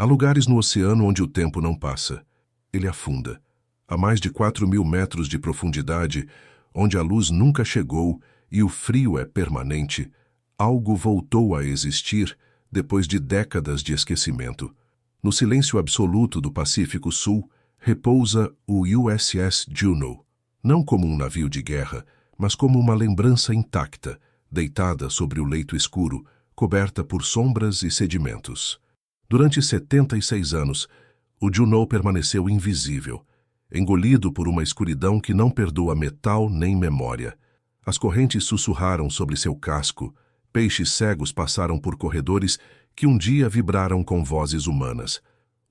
Há lugares no oceano onde o tempo não passa. Ele afunda. A mais de 4.000 metros de profundidade, onde a luz nunca chegou e o frio é permanente, algo voltou a existir depois de décadas de esquecimento. No silêncio absoluto do Pacífico Sul, repousa o USS Juno, não como um navio de guerra, mas como uma lembrança intacta, deitada sobre o leito escuro, coberta por sombras e sedimentos. Durante 76 anos, o Juno permaneceu invisível, engolido por uma escuridão que não perdoa metal nem memória. As correntes sussurraram sobre seu casco, peixes cegos passaram por corredores que um dia vibraram com vozes humanas.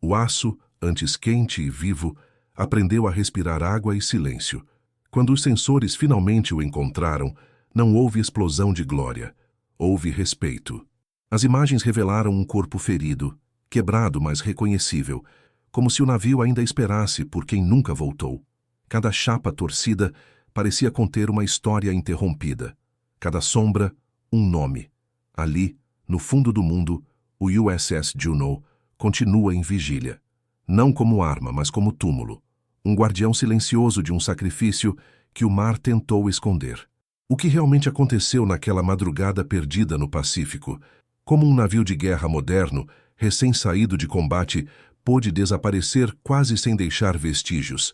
O aço, antes quente e vivo, aprendeu a respirar água e silêncio. Quando os sensores finalmente o encontraram, não houve explosão de glória. Houve respeito. As imagens revelaram um corpo ferido, quebrado, mas reconhecível, como se o navio ainda esperasse por quem nunca voltou. Cada chapa torcida parecia conter uma história interrompida. Cada sombra, um nome. Ali, no fundo do mundo, o USS Juno continua em vigília. Não como arma, mas como túmulo. Um guardião silencioso de um sacrifício que o mar tentou esconder. O que realmente aconteceu naquela madrugada perdida no Pacífico? Como um navio de guerra moderno, recém-saído de combate, pôde desaparecer quase sem deixar vestígios?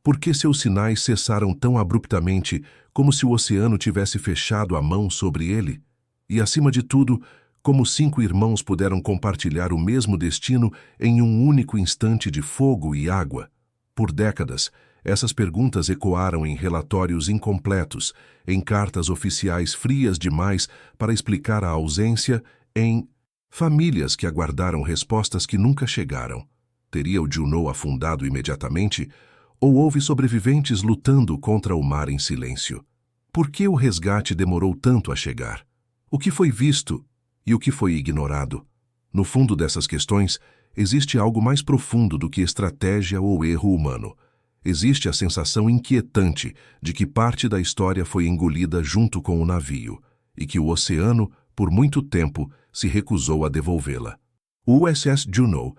Por que seus sinais cessaram tão abruptamente, como se o oceano tivesse fechado a mão sobre ele? E, acima de tudo, como 5 irmãos puderam compartilhar o mesmo destino em um único instante de fogo e água? Por décadas, essas perguntas ecoaram em relatórios incompletos, em cartas oficiais frias demais para explicar a ausência, em famílias que aguardaram respostas que nunca chegaram. Teria o Juno afundado imediatamente? Ou houve sobreviventes lutando contra o mar em silêncio? Por que o resgate demorou tanto a chegar? O que foi visto e o que foi ignorado? No fundo dessas questões, existe algo mais profundo do que estratégia ou erro humano. Existe a sensação inquietante de que parte da história foi engolida junto com o navio e que o oceano, por muito tempo, se recusou a devolvê-la. O USS Juno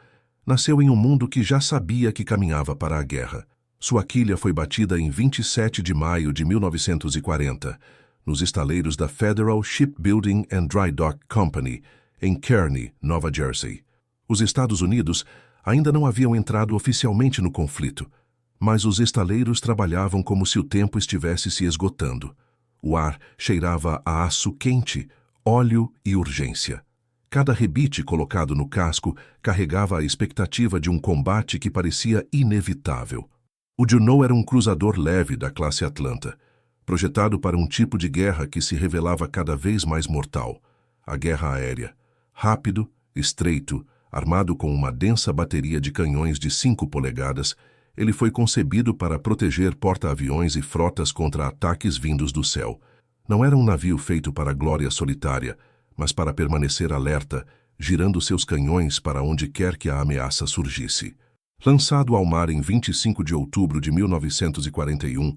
nasceu em um mundo que já sabia que caminhava para a guerra. Sua quilha foi batida em 27 de maio de 1940, nos estaleiros da Federal Shipbuilding and Dry Dock Company, em Kearney, Nova Jersey. Os Estados Unidos ainda não haviam entrado oficialmente no conflito, mas os estaleiros trabalhavam como se o tempo estivesse se esgotando. O ar cheirava a aço quente, óleo e urgência. Cada rebite colocado no casco carregava a expectativa de um combate que parecia inevitável. O Juno era um cruzador leve da classe Atlanta, projetado para um tipo de guerra que se revelava cada vez mais mortal: a guerra aérea. Rápido, estreito, armado com uma densa bateria de canhões de 5 polegadas, ele foi concebido para proteger porta-aviões e frotas contra ataques vindos do céu. Não era um navio feito para a glória solitária, mas para permanecer alerta, girando seus canhões para onde quer que a ameaça surgisse. Lançado ao mar em 25 de outubro de 1941,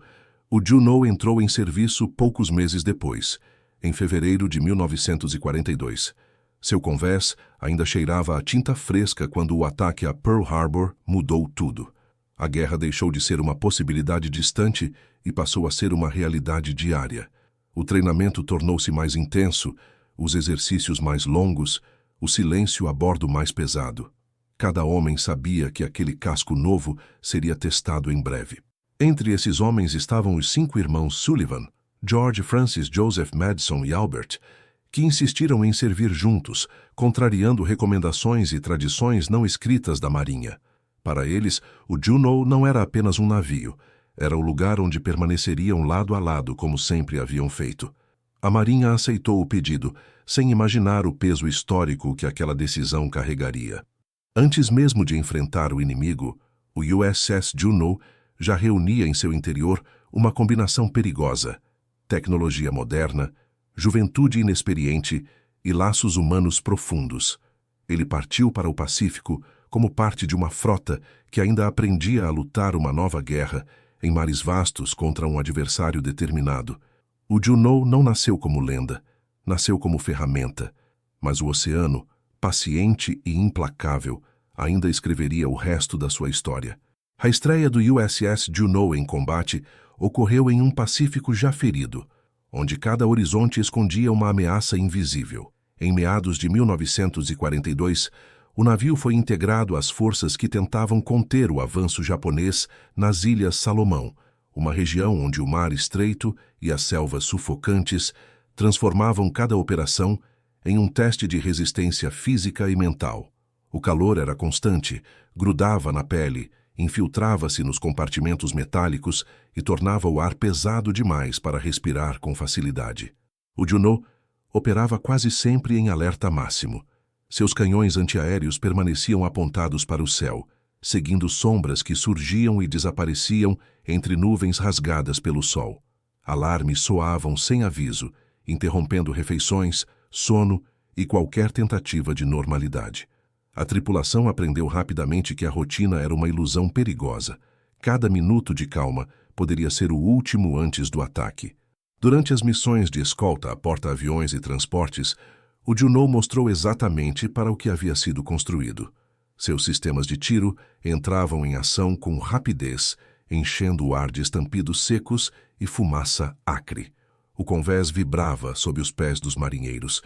o Juno entrou em serviço poucos meses depois, em fevereiro de 1942. Seu convés ainda cheirava a tinta fresca quando o ataque a Pearl Harbor mudou tudo. A guerra deixou de ser uma possibilidade distante e passou a ser uma realidade diária. O treinamento tornou-se mais intenso, os exercícios mais longos, o silêncio a bordo mais pesado. Cada homem sabia que aquele casco novo seria testado em breve. Entre esses homens estavam os 5 irmãos Sullivan, George, Francis, Joseph, Madison e Albert, que insistiram em servir juntos, contrariando recomendações e tradições não escritas da Marinha. Para eles, o Juno não era apenas um navio, era o lugar onde permaneceriam lado a lado como sempre haviam feito. A Marinha aceitou o pedido, sem imaginar o peso histórico que aquela decisão carregaria. Antes mesmo de enfrentar o inimigo, o USS Juno já reunia em seu interior uma combinação perigosa: tecnologia moderna, juventude inexperiente e laços humanos profundos. Ele partiu para o Pacífico como parte de uma frota que ainda aprendia a lutar uma nova guerra em mares vastos contra um adversário determinado. O Juno não nasceu como lenda, nasceu como ferramenta, mas o oceano, paciente e implacável, ainda escreveria o resto da sua história. A estreia do USS Juneau em combate ocorreu em um Pacífico já ferido, onde cada horizonte escondia uma ameaça invisível. Em meados de 1942, o navio foi integrado às forças que tentavam conter o avanço japonês nas Ilhas Salomão, uma região onde o mar estreito e as selvas sufocantes transformavam cada operação em um teste de resistência física e mental. O calor era constante, grudava na pele, infiltrava-se nos compartimentos metálicos e tornava o ar pesado demais para respirar com facilidade. O Juneau operava quase sempre em alerta máximo. Seus canhões antiaéreos permaneciam apontados para o céu, seguindo sombras que surgiam e desapareciam entre nuvens rasgadas pelo sol. Alarmes soavam sem aviso, interrompendo refeições, sono e qualquer tentativa de normalidade. A tripulação aprendeu rapidamente que a rotina era uma ilusão perigosa. Cada minuto de calma poderia ser o último antes do ataque. Durante as missões de escolta a porta-aviões e transportes, o Juneau mostrou exatamente para o que havia sido construído. Seus sistemas de tiro entravam em ação com rapidez, enchendo o ar de estampidos secos e fumaça acre. O convés vibrava sob os pés dos marinheiros,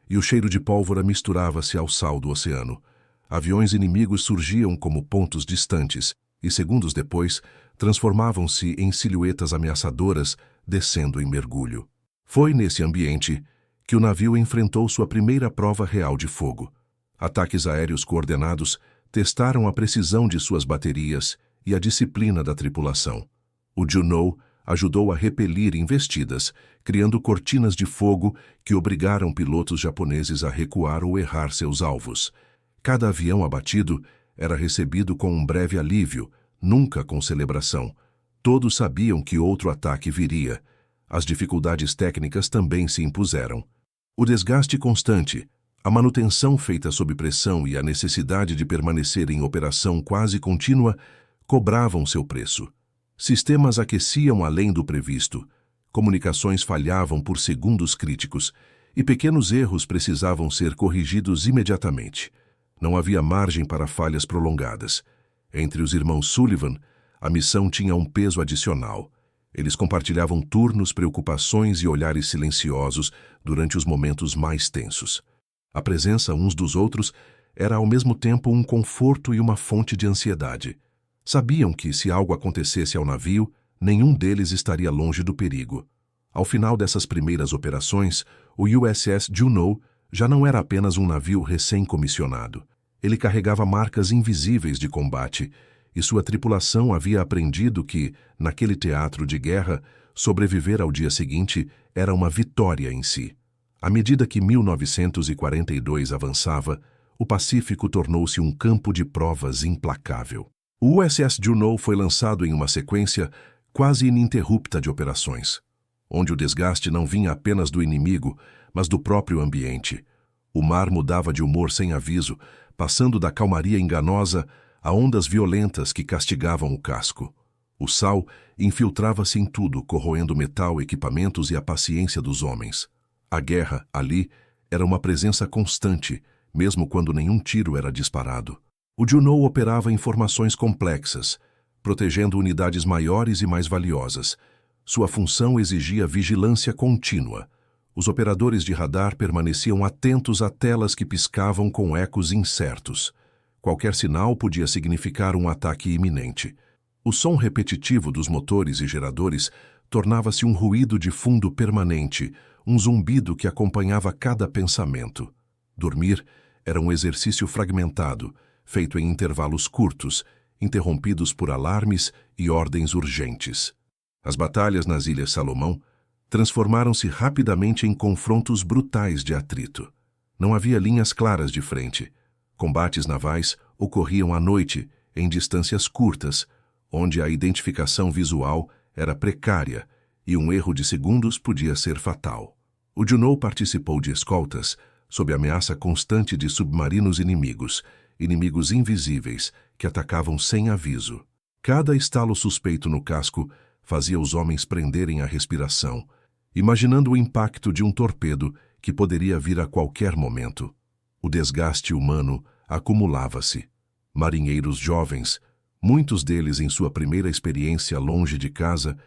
e o cheiro de pólvora misturava-se ao sal do oceano. Aviões inimigos surgiam como pontos distantes e, segundos depois, transformavam-se em silhuetas ameaçadoras, descendo em mergulho. Foi nesse ambiente que o navio enfrentou sua primeira prova real de fogo. Ataques aéreos coordenados testaram a precisão de suas baterias e a disciplina da tripulação. O Juneau ajudou a repelir investidas, criando cortinas de fogo que obrigaram pilotos japoneses a recuar ou errar seus alvos. Cada avião abatido era recebido com um breve alívio, nunca com celebração. Todos sabiam que outro ataque viria. As dificuldades técnicas também se impuseram. O desgaste constante, a manutenção feita sob pressão e a necessidade de permanecer em operação quase contínua cobravam seu preço. Sistemas aqueciam além do previsto, comunicações falhavam por segundos críticos e pequenos erros precisavam ser corrigidos imediatamente. Não havia margem para falhas prolongadas. Entre os irmãos Sullivan, a missão tinha um peso adicional. Eles compartilhavam turnos, preocupações e olhares silenciosos durante os momentos mais tensos. A presença uns dos outros era ao mesmo tempo um conforto e uma fonte de ansiedade. Sabiam que, se algo acontecesse ao navio, nenhum deles estaria longe do perigo. Ao final dessas primeiras operações, o USS Juneau já não era apenas um navio recém-comissionado. Ele carregava marcas invisíveis de combate, e sua tripulação havia aprendido que, naquele teatro de guerra, sobreviver ao dia seguinte era uma vitória em si. À medida que 1942 avançava, o Pacífico tornou-se um campo de provas implacável. O USS Juneau foi lançado em uma sequência quase ininterrupta de operações, onde o desgaste não vinha apenas do inimigo, mas do próprio ambiente. O mar mudava de humor sem aviso, passando da calmaria enganosa a ondas violentas que castigavam o casco. O sal infiltrava-se em tudo, corroendo metal, equipamentos e a paciência dos homens. A guerra, ali, era uma presença constante, mesmo quando nenhum tiro era disparado. O Juneau operava informações complexas, protegendo unidades maiores e mais valiosas. Sua função exigia vigilância contínua. Os operadores de radar permaneciam atentos a telas que piscavam com ecos incertos. Qualquer sinal podia significar um ataque iminente. O som repetitivo dos motores e geradores tornava-se um ruído de fundo permanente, um zumbido que acompanhava cada pensamento. Dormir era um exercício fragmentado, feito em intervalos curtos, interrompidos por alarmes e ordens urgentes. As batalhas nas Ilhas Salomão transformaram-se rapidamente em confrontos brutais de atrito. Não havia linhas claras de frente. Combates navais ocorriam à noite, em distâncias curtas, onde a identificação visual era precária e um erro de segundos podia ser fatal. O Juneau participou de escoltas sob ameaça constante de submarinos inimigos invisíveis que atacavam sem aviso. Cada estalo suspeito no casco fazia os homens prenderem a respiração, imaginando o impacto de um torpedo que poderia vir a qualquer momento. O desgaste humano acumulava-se. Marinheiros jovens, muitos deles em sua primeira experiência longe de casa,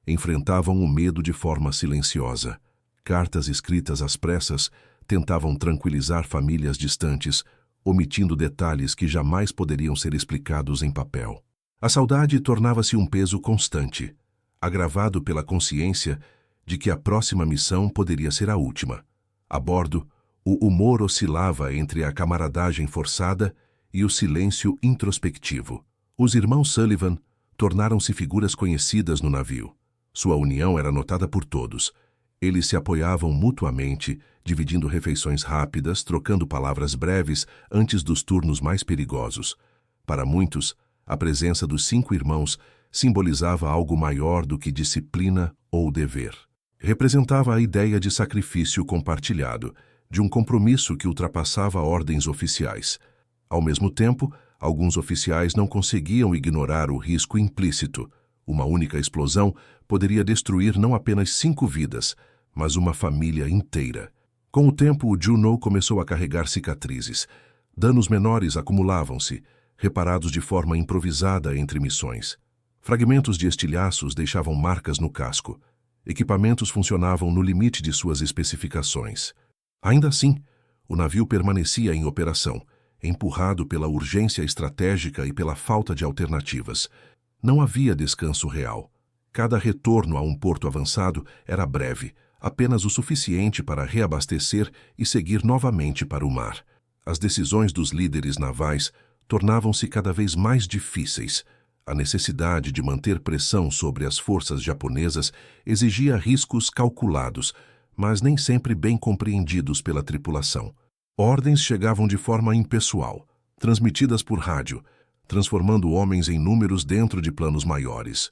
enfrentavam o medo de forma silenciosa. Cartas escritas às pressas tentavam tranquilizar famílias distantes, omitindo detalhes que jamais poderiam ser explicados em papel. A saudade tornava-se um peso constante, agravado pela consciência de que a próxima missão poderia ser a última. A bordo, o humor oscilava entre a camaradagem forçada e o silêncio introspectivo. Os irmãos Sullivan tornaram-se figuras conhecidas no navio. Sua união era notada por todos. Eles se apoiavam mutuamente, dividindo refeições rápidas, trocando palavras breves antes dos turnos mais perigosos. Para muitos, a presença dos 5 irmãos simbolizava algo maior do que disciplina ou dever. Representava a ideia de sacrifício compartilhado, de um compromisso que ultrapassava ordens oficiais. Ao mesmo tempo, alguns oficiais não conseguiam ignorar o risco implícito. Uma única explosão poderia destruir não apenas 5 vidas, mas uma família inteira. Com o tempo, o Juneau começou a carregar cicatrizes. Danos menores acumulavam-se, reparados de forma improvisada entre missões. Fragmentos de estilhaços deixavam marcas no casco. Equipamentos funcionavam no limite de suas especificações. Ainda assim, o navio permanecia em operação, empurrado pela urgência estratégica e pela falta de alternativas. Não havia descanso real. Cada retorno a um porto avançado era breve, apenas o suficiente para reabastecer e seguir novamente para o mar. As decisões dos líderes navais tornavam-se cada vez mais difíceis. A necessidade de manter pressão sobre as forças japonesas exigia riscos calculados, mas nem sempre bem compreendidos pela tripulação. Ordens chegavam de forma impessoal, transmitidas por rádio, transformando homens em números dentro de planos maiores.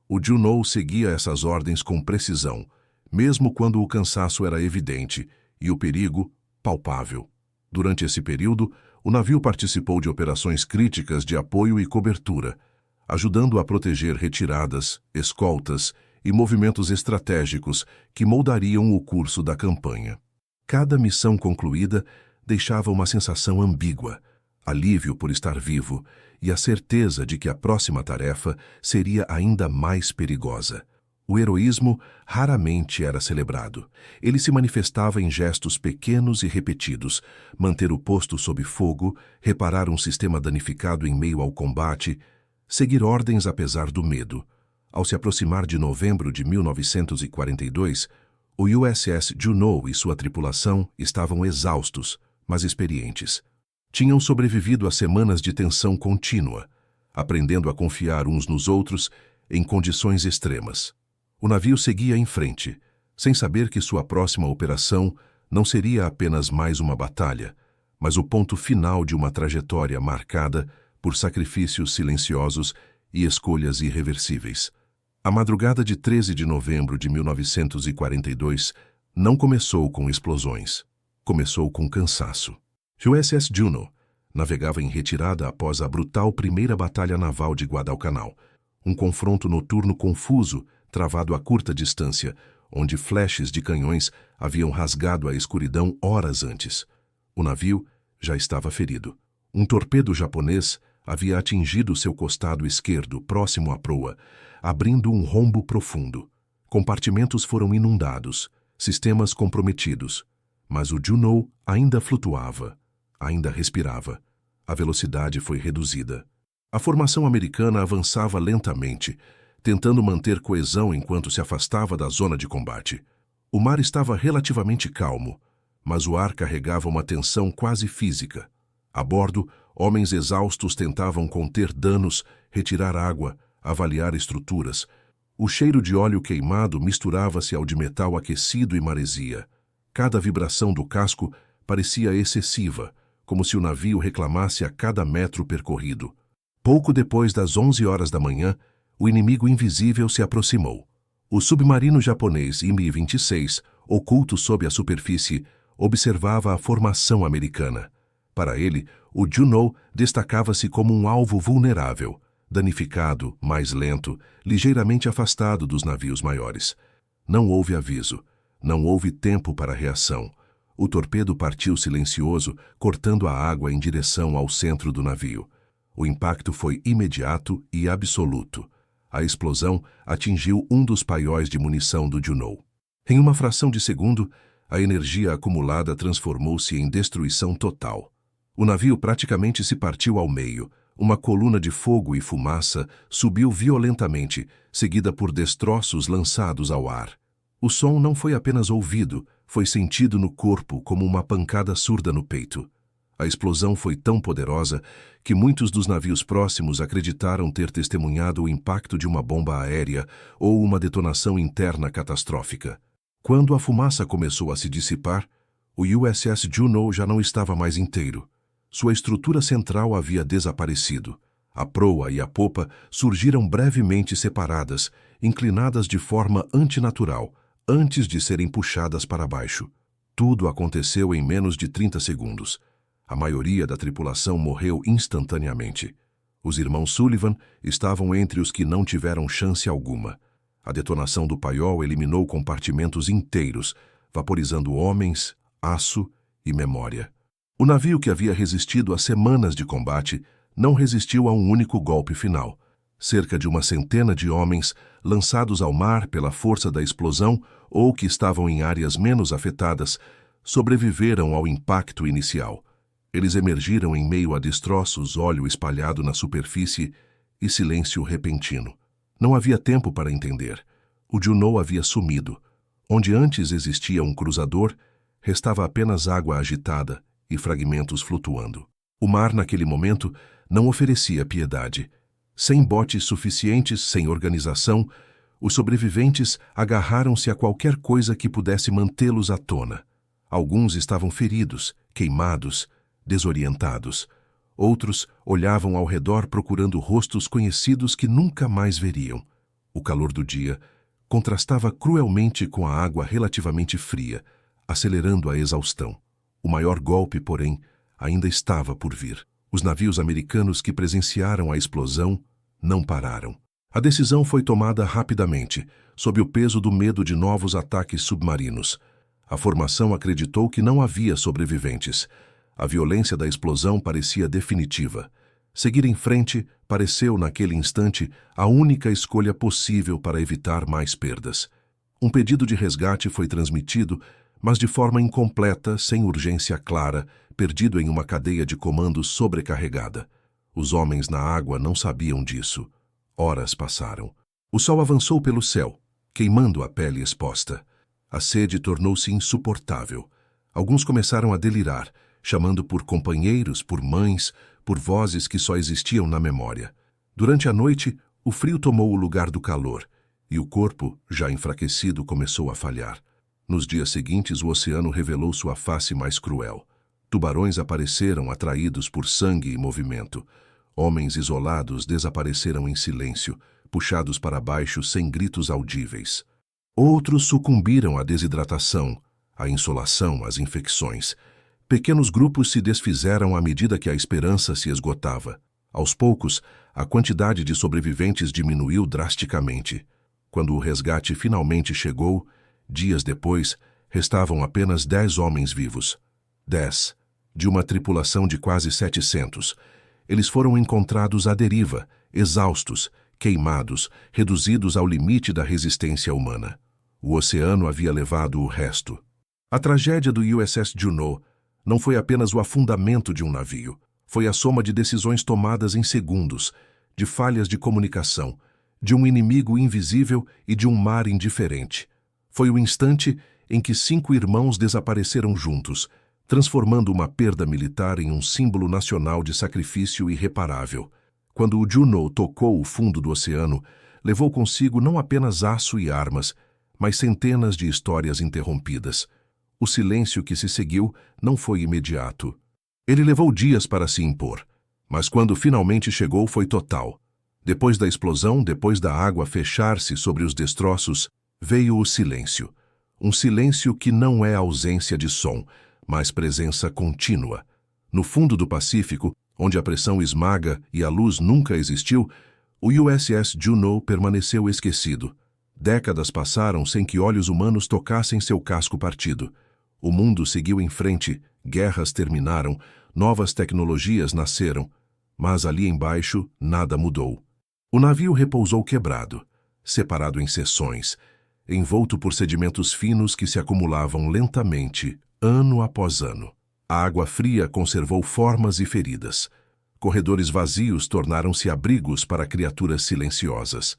O Juneau seguia essas ordens com precisão, mesmo quando o cansaço era evidente e o perigo palpável. Durante esse período, o navio participou de operações críticas de apoio e cobertura, ajudando a proteger retiradas, escoltas e movimentos estratégicos que moldariam o curso da campanha. Cada missão concluída deixava uma sensação ambígua, alívio por estar vivo e a certeza de que a próxima tarefa seria ainda mais perigosa. O heroísmo raramente era celebrado. Ele se manifestava em gestos pequenos e repetidos: manter o posto sob fogo, reparar um sistema danificado em meio ao combate, seguir ordens apesar do medo. Ao se aproximar de novembro de 1942, o USS Juneau e sua tripulação estavam exaustos, mas experientes. Tinham sobrevivido a semanas de tensão contínua, aprendendo a confiar uns nos outros em condições extremas. O navio seguia em frente, sem saber que sua próxima operação não seria apenas mais uma batalha, mas o ponto final de uma trajetória marcada por sacrifícios silenciosos e escolhas irreversíveis. A madrugada de 13 de novembro de 1942 não começou com explosões. Começou com cansaço. O USS Juneau navegava em retirada após a brutal primeira batalha naval de Guadalcanal, um confronto noturno confuso travado a curta distância, onde flashes de canhões haviam rasgado a escuridão horas antes. O navio já estava ferido. Um torpedo japonês havia atingido seu costado esquerdo, próximo à proa, abrindo um rombo profundo. Compartimentos foram inundados, sistemas comprometidos. Mas o Juneau ainda flutuava, ainda respirava. A velocidade foi reduzida. A formação americana avançava lentamente, tentando manter coesão enquanto se afastava da zona de combate. O mar estava relativamente calmo, mas o ar carregava uma tensão quase física. A bordo, homens exaustos tentavam conter danos, retirar água, avaliar estruturas. O cheiro de óleo queimado misturava-se ao de metal aquecido e maresia. Cada vibração do casco parecia excessiva, como se o navio reclamasse a cada metro percorrido. Pouco depois das 11 horas da manhã, o inimigo invisível se aproximou. O submarino japonês Mi-26, oculto sob a superfície, observava a formação americana. Para ele, o Juneau destacava-se como um alvo vulnerável, danificado, mais lento, ligeiramente afastado dos navios maiores. Não houve aviso, não houve tempo para reação. O torpedo partiu silencioso, cortando a água em direção ao centro do navio. O impacto foi imediato e absoluto. A explosão atingiu um dos paióis de munição do Juneau. Em uma fração de segundo, a energia acumulada transformou-se em destruição total. O navio praticamente se partiu ao meio. Uma coluna de fogo e fumaça subiu violentamente, seguida por destroços lançados ao ar. O som não foi apenas ouvido, foi sentido no corpo como uma pancada surda no peito. A explosão foi tão poderosa que muitos dos navios próximos acreditaram ter testemunhado o impacto de uma bomba aérea ou uma detonação interna catastrófica. Quando a fumaça começou a se dissipar, o USS Juneau já não estava mais inteiro. Sua estrutura central havia desaparecido. A proa e a popa surgiram brevemente separadas, inclinadas de forma antinatural, antes de serem puxadas para baixo. Tudo aconteceu em menos de 30 segundos. A maioria da tripulação morreu instantaneamente. Os irmãos Sullivan estavam entre os que não tiveram chance alguma. A detonação do paiol eliminou compartimentos inteiros, vaporizando homens, aço e memória. O navio, que havia resistido a semanas de combate, não resistiu a um único golpe final. Cerca de uma centena de homens, lançados ao mar pela força da explosão ou que estavam em áreas menos afetadas, sobreviveram ao impacto inicial. Eles emergiram em meio a destroços, óleo espalhado na superfície e silêncio repentino. Não havia tempo para entender. O Juneau havia sumido. Onde antes existia um cruzador, restava apenas água agitada e fragmentos flutuando. O mar, naquele momento, não oferecia piedade. Sem botes suficientes, sem organização, os sobreviventes agarraram-se a qualquer coisa que pudesse mantê-los à tona. Alguns estavam feridos, queimados, desorientados. Outros olhavam ao redor procurando rostos conhecidos que nunca mais veriam. O calor do dia contrastava cruelmente com a água relativamente fria, acelerando a exaustão. O maior golpe, porém, ainda estava por vir. Os navios americanos que presenciaram a explosão não pararam. A decisão foi tomada rapidamente, sob o peso do medo de novos ataques submarinos. A formação acreditou que não havia sobreviventes. A violência da explosão parecia definitiva. Seguir em frente pareceu, naquele instante, a única escolha possível para evitar mais perdas. Um pedido de resgate foi transmitido, mas de forma incompleta, sem urgência clara, perdido em uma cadeia de comando sobrecarregada. Os homens na água não sabiam disso. Horas passaram. O sol avançou pelo céu, queimando a pele exposta. A sede tornou-se insuportável. Alguns começaram a delirar, chamando por companheiros, por mães, por vozes que só existiam na memória. Durante a noite, o frio tomou o lugar do calor, e o corpo, já enfraquecido, começou a falhar. Nos dias seguintes, o oceano revelou sua face mais cruel. Tubarões apareceram atraídos por sangue e movimento. Homens isolados desapareceram em silêncio, puxados para baixo sem gritos audíveis. Outros sucumbiram à desidratação, à insolação, às infecções. Pequenos grupos se desfizeram à medida que a esperança se esgotava. Aos poucos, a quantidade de sobreviventes diminuiu drasticamente. Quando o resgate finalmente chegou, dias depois, restavam apenas 10 homens vivos. 10, de uma tripulação de quase 700. Eles foram encontrados à deriva, exaustos, queimados, reduzidos ao limite da resistência humana. O oceano havia levado o resto. A tragédia do USS Juneau não foi apenas o afundamento de um navio. Foi a soma de decisões tomadas em segundos, de falhas de comunicação, de um inimigo invisível e de um mar indiferente. Foi o instante em que 5 irmãos desapareceram juntos, transformando uma perda militar em um símbolo nacional de sacrifício irreparável. Quando o Juneau tocou o fundo do oceano, levou consigo não apenas aço e armas, mas centenas de histórias interrompidas. O silêncio que se seguiu não foi imediato. Ele levou dias para se impor, mas quando finalmente chegou foi total. Depois da explosão, depois da água fechar-se sobre os destroços, veio o silêncio. Um silêncio que não é ausência de som, mas presença contínua. No fundo do Pacífico, onde a pressão esmaga e a luz nunca existiu, o USS Juneau permaneceu esquecido. Décadas passaram sem que olhos humanos tocassem seu casco partido. O mundo seguiu em frente, guerras terminaram, novas tecnologias nasceram, Mas ali embaixo nada mudou. O navio repousou quebrado, separado em seções, envolto por sedimentos finos que se acumulavam lentamente, ano após ano. A água fria conservou formas e feridas. Corredores vazios tornaram-se abrigos para criaturas silenciosas.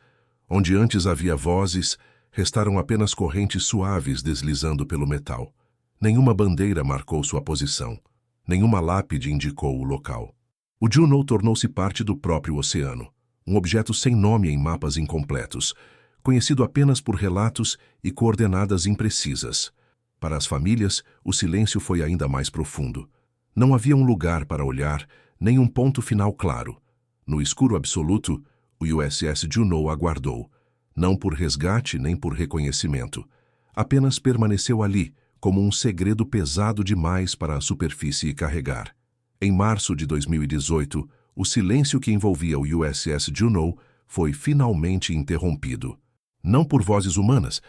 Onde antes havia vozes, restaram apenas correntes suaves deslizando pelo metal. Nenhuma bandeira marcou sua posição. Nenhuma lápide indicou o local. O Juno tornou-se parte do próprio oceano, um objeto sem nome em mapas incompletos, conhecido apenas por relatos e coordenadas imprecisas. Para as famílias, o silêncio foi ainda mais profundo. Não havia um lugar para olhar, nem um ponto final claro. No escuro absoluto, o USS Juno aguardou, não por resgate nem por reconhecimento. Apenas permaneceu ali, como um segredo pesado demais para a superfície carregar. Em março de 2018, o silêncio que envolvia o USS Juno foi finalmente interrompido. Não por vozes humanas,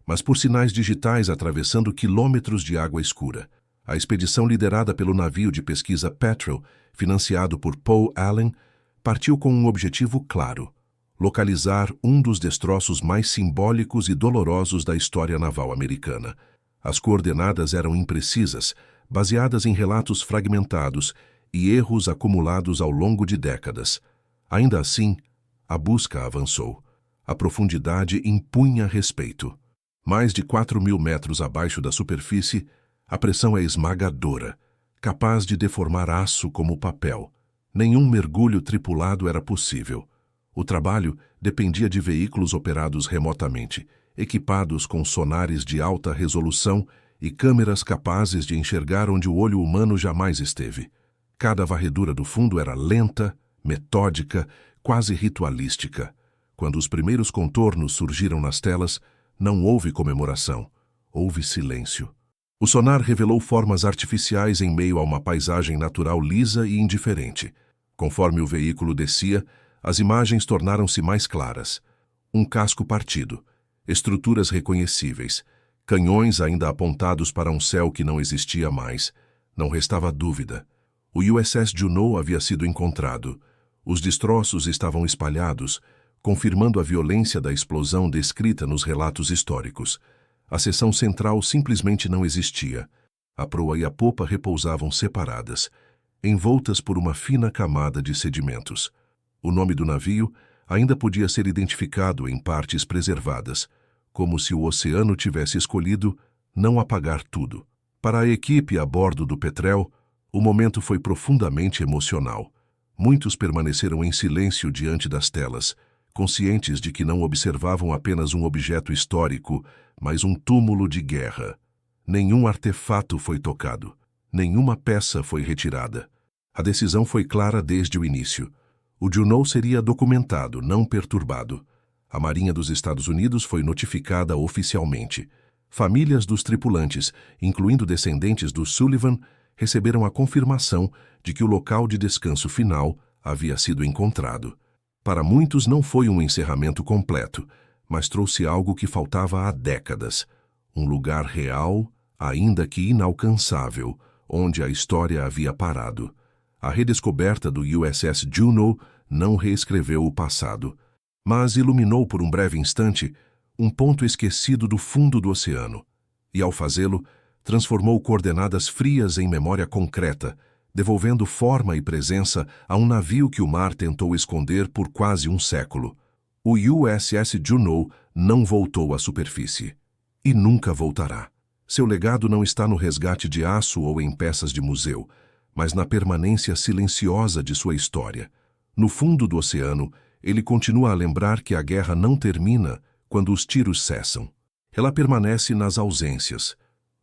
mas por sinais digitais atravessando quilômetros de água escura. A expedição liderada pelo navio de pesquisa Petrel, financiado por Paul Allen, partiu com um objetivo claro: localizar um dos destroços mais simbólicos e dolorosos da história naval americana. As coordenadas eram imprecisas, baseadas em relatos fragmentados e erros acumulados ao longo de décadas. Ainda assim, a busca avançou. A profundidade impunha respeito. Mais de 4.000 metros abaixo da superfície, a pressão é esmagadora, capaz de deformar aço como papel. Nenhum mergulho tripulado era possível. O trabalho dependia de veículos operados remotamente, equipados com sonares de alta resolução e câmeras capazes de enxergar onde o olho humano jamais esteve. Cada varredura do fundo era lenta, metódica, quase ritualística. Quando os primeiros contornos surgiram nas telas, não houve comemoração, houve silêncio. O sonar revelou formas artificiais em meio a uma paisagem natural lisa e indiferente. Conforme o veículo descia, as imagens tornaram-se mais claras. Um casco partido, estruturas reconhecíveis, canhões ainda apontados para um céu que não existia mais. Não restava dúvida. O USS Juno havia sido encontrado. Os destroços estavam espalhados, confirmando a violência da explosão descrita nos relatos históricos. A seção central simplesmente não existia. A proa e a popa repousavam separadas, envoltas por uma fina camada de sedimentos. O nome do navio ainda podia ser identificado em partes preservadas, como se o oceano tivesse escolhido não apagar tudo. Para a equipe a bordo do Petrel, o momento foi profundamente emocional. Muitos permaneceram em silêncio diante das telas, conscientes de que não observavam apenas um objeto histórico, mas um túmulo de guerra. Nenhum artefato foi tocado, nenhuma peça foi retirada. A decisão foi clara desde o início. O Juno seria documentado, não perturbado. A Marinha dos Estados Unidos foi notificada oficialmente. Famílias dos tripulantes, incluindo descendentes do Sullivan, receberam a confirmação de que o local de descanso final havia sido encontrado. Para muitos não foi um encerramento completo, mas trouxe algo que faltava há décadas. Um lugar real, ainda que inalcançável, onde a história havia parado. A redescoberta do USS Juno não reescreveu o passado, mas iluminou por um breve instante um ponto esquecido do fundo do oceano. E ao fazê-lo, transformou coordenadas frias em memória concreta, devolvendo forma e presença a um navio que o mar tentou esconder por quase um século. O USS Juno não voltou à superfície. E nunca voltará. Seu legado não está no resgate de aço ou em peças de museu, mas na permanência silenciosa de sua história. No fundo do oceano, ele continua a lembrar que a guerra não termina quando os tiros cessam. Ela permanece nas ausências,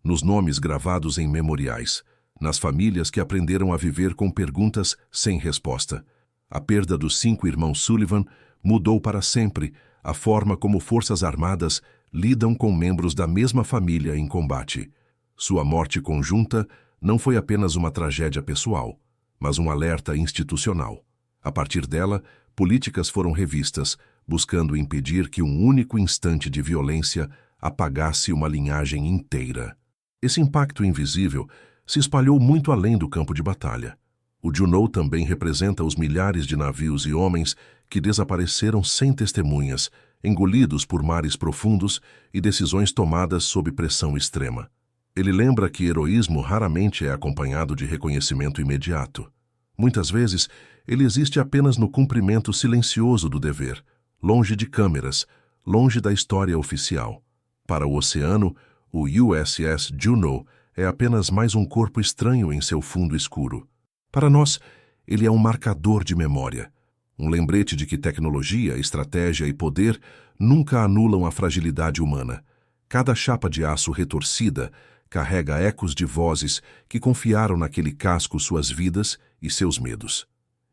nos nomes gravados em memoriais, nas famílias que aprenderam a viver com perguntas sem resposta. A perda dos 5 irmãos Sullivan mudou para sempre a forma como forças armadas lidam com membros da mesma família em combate. Sua morte conjunta não foi apenas uma tragédia pessoal, mas um alerta institucional. A partir dela, políticas foram revistas, buscando impedir que um único instante de violência apagasse uma linhagem inteira. Esse impacto invisível se espalhou muito além do campo de batalha. O Juneau também representa os milhares de navios e homens que desapareceram sem testemunhas, engolidos por mares profundos e decisões tomadas sob pressão extrema. Ele lembra que heroísmo raramente é acompanhado de reconhecimento imediato. Muitas vezes, ele existe apenas no cumprimento silencioso do dever, longe de câmeras, longe da história oficial. Para o oceano, o USS Juneau é apenas mais um corpo estranho em seu fundo escuro. Para nós, ele é um marcador de memória, um lembrete de que tecnologia, estratégia e poder nunca anulam a fragilidade humana. Cada chapa de aço retorcida carrega ecos de vozes que confiaram naquele casco suas vidas e seus medos.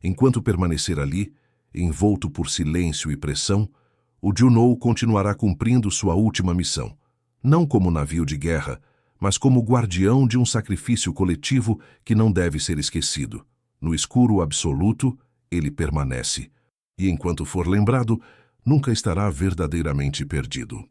Enquanto permanecer ali, envolto por silêncio e pressão, o Juneau continuará cumprindo sua última missão, não como navio de guerra, mas como guardião de um sacrifício coletivo que não deve ser esquecido. No escuro absoluto, ele permanece, e enquanto for lembrado, nunca estará verdadeiramente perdido.